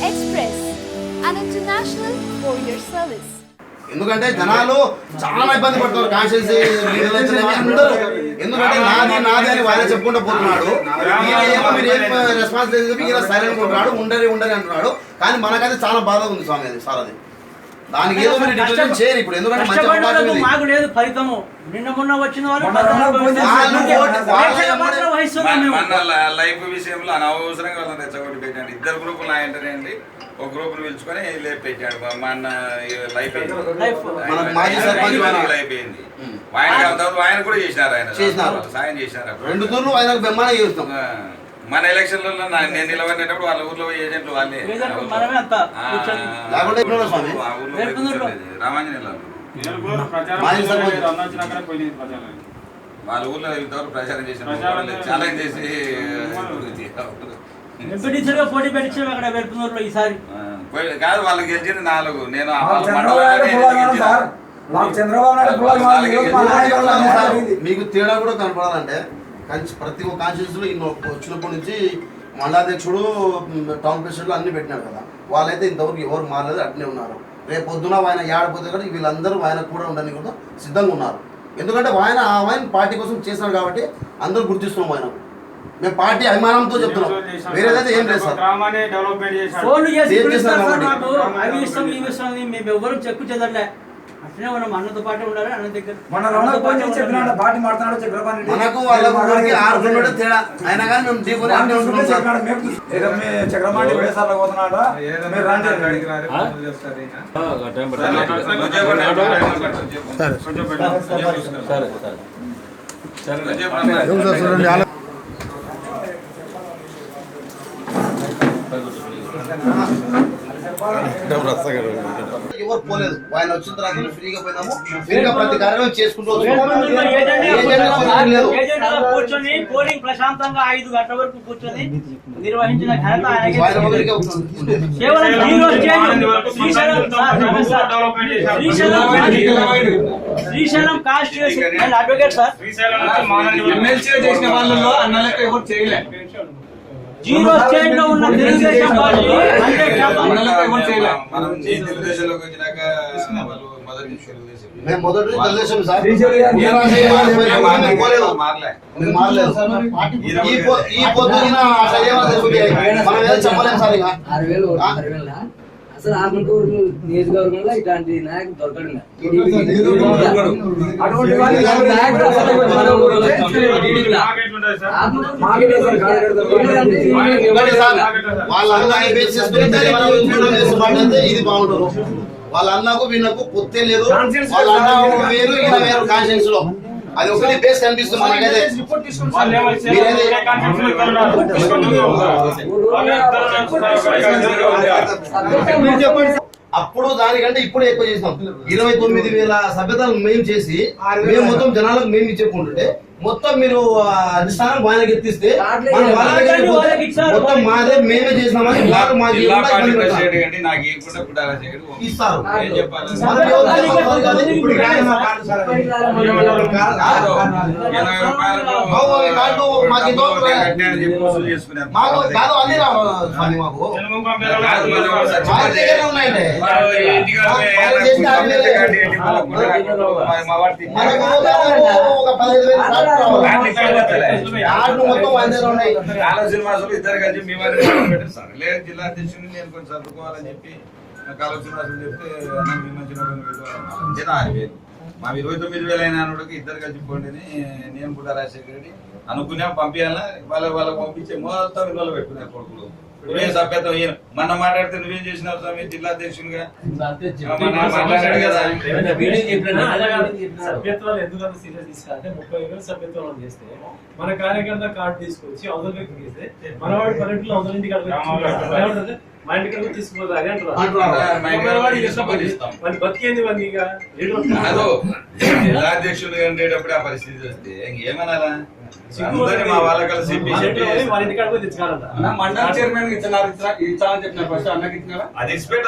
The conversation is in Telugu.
Express, an international courier service. ఎందుకంటే జనాలు చాలా ఇబ్బంది పడుతున్నారు కాన్స్టిట్యూన్సీ అందరూ. ఎందుకంటే నాది నాది అని వాళ్ళే చెప్పుకుంటూ పోతున్నాడు. ఏమో మీరు ఏం రెస్పాన్స్ లేదు చెప్పి ఇలా సైలెంట్ ఉంటున్నాడు, ఉండరి అంటున్నాడు. కానీ మనకైతే చాలా బాధగా ఉంది స్వామి అది సార్. అది దానికి ఏదో మీరు డిసిషన్ చేయరు ఇప్పుడు. ఎందుకంటే మంచి అవకాశం మాకు లేదు ఫలితము. నిన్న మొన్న వచ్చిన వాళ్ళు లైఫ్ విషయంలో అనవసరంగా వాళ్ళని రెచ్చగొట్టి పెట్టాడు. ఇద్దరు గ్రూపులు నాయంటనే అండి. ఒక గ్రూప్ పిలుచుకొని లేపు పెట్టాడు. మా అన్న లైఫ్ అయింది. ఆయన కూడా చేసినారు. ఆయన సాయం చేసినారు. 2 తూర్లు ఆయనకు బెమ్మన చేస్తాం. మన ఎలక్షన్లలో నేను నిలబడినప్పుడు వాళ్ళ ఊర్లో ఏజెంట్లు వాళ్ళే రామాంజనేయులు వాళ్ళ ఊర్లో ఇంతవరకు ప్రచారం చేసిన ఛాలెంజ్ చేసి పోటీ పెట్టించారు అక్కడ వెళ్తున్నారు ఈసారి. కాదు వాళ్ళకి గెలిచింది 4. నేను మీకు తేడా కూడా కనపడాలంటే ప్రతి ఒక్క కాన్స్టిట్యూన్సీలో ఇన్ని వచ్చినప్పటి నుంచి మండలాధ్యక్షుడు టౌన్ ప్రెసిడెంట్లు అన్ని పెట్టినారు కదా. వాళ్ళైతే ఇంతవరకు ఎవరు మారలేదు, అట్నే ఉన్నారు. రేపు పొద్దున ఆయన ఏడపోతే కూడా వీళ్ళందరూ ఆయన కూడా ఉండడానికి కూడా సిద్ధంగా ఉన్నారు. ఎందుకంటే ఆయన పార్టీ కోసం చేశారు కాబట్టి అందరూ గుర్తిస్తున్నాం. ఆయన మేము పార్టీ అభిమానంతో చెప్తున్నాం, వేరేదైతే ఏం లేదు సార్. మేము ఎవరు చెక్కు చెదరలే. అట్లనే మనం అన్నతో పాటు ఉండాలి. అన్న దగ్గర మనకు వాళ్ళకు 6 కిలోమీటర్ల తేడా అయినా కానీ మేము దిగుని అన్నీ ఉంటున్నాం సార్. చక్రపాణి వేసార్లకు పోతున్నాడా మీరు రండి. ఎవరు పోలేదు. ఆయన వచ్చిన తర్వాత ఫ్రీగా పోయినాము. ఫ్రీగా ప్రతి కార్యక్రమం చేసుకుంటూ కూర్చొని పోలింగ్ ప్రశాంతంగా 5 గంటల వరకు కూర్చొని నిర్వహించిన ఘనత శ్రీశైలం కాన్స్టిట్యూన్సీ అడ్వకేట్ సార్. చేసిన వాళ్ళలో అన్నలకు ఎవరు చేయలే. 0 స్టేట్ లో ఉన్న తెలుగుదేశం పార్టీ మేము మొదటి తెలుగుదేశం సార్. ఈ పొద్దున మనం ఏదో చెప్పలేము సార్. ఇక అసలు ఆత్మకూరు నియోజకవర్గంలో ఇట్లాంటి నాయకులు దొరకడు. ఇది బాగుంటారు. వాళ్ళ అన్నకు వీళ్ళకు పొత్తే లేదు. వాళ్ళ అన్న వేరు ఈయన వేరు కాన్స్టిట్యూన్సీ లో. అది ఒకటి బేస్ కనిపిస్తుంది మనకైతే. అప్పుడు దానికంటే ఇప్పుడు ఎక్కువ చేసినాం. 29,000 సభ్యతలు మేము చేసి మేము మొత్తం జనాలకు మేము ఇచ్చేకుంటుంటే మొత్తం మీరు అధిష్టానం వాళ్ళకి ఎత్తిస్తే మొత్తం మాదే మేమే చేసినామని ఇస్తారు. మాకు కాదు అన్ని రావాలి. మాకు ఉన్నాయండి. ఇద్దరు కలిసి మేము లేదు జిల్లా అధ్యక్షుడిని నేను కొంచెం చదువుకోవాలని చెప్పి కాలువ శ్రీనివాసులు చెప్తే మా 29,000 అయిన ఇద్దరు కలిసి పోండి. నేను కూడా రాజశేఖర రెడ్డి అనుకున్నా పంపించాలా వాళ్ళకి పంపించే మొత్తం ఇళ్ళలో పెట్టుకున్నా కొడుకులు. నువ్వే సభ్యత్వం మొన్న మాట్లాడితే నువ్వేం చేసినావు స్వామి జిల్లా అధ్యక్షునిగా మాట్లాడాడు కదా. సభ్యత్వాలు ఎందుకంటే సీరియస్ తీసుకుంటే 30,000 సభ్యత్వాలు చేస్తే మన కార్యకర్త కార్డు తీసుకొచ్చి అవతల వ్యక్తికి ఇస్తే మనవాడి పల్లెటూరులో అవతల ఇంటికి మా ఇంటికి తీసుకుపోతుంది అని అంటారు. బతికేంది జిల్లా అధ్యక్షులు ఉండేటప్పుడు ఆ పరిస్థితి వస్తే ఏమనాలా? మా వాళ్ళ కలిసి వాళ్ళ ఇంటికాడ పోయి తెచ్చుకోవాలంట. మండల చైర్మన్ ఇచ్చాలని చెప్పిన ఫస్ట్ అన్నకి ఇచ్చినారా? అది ఇచ్చిపెట్ట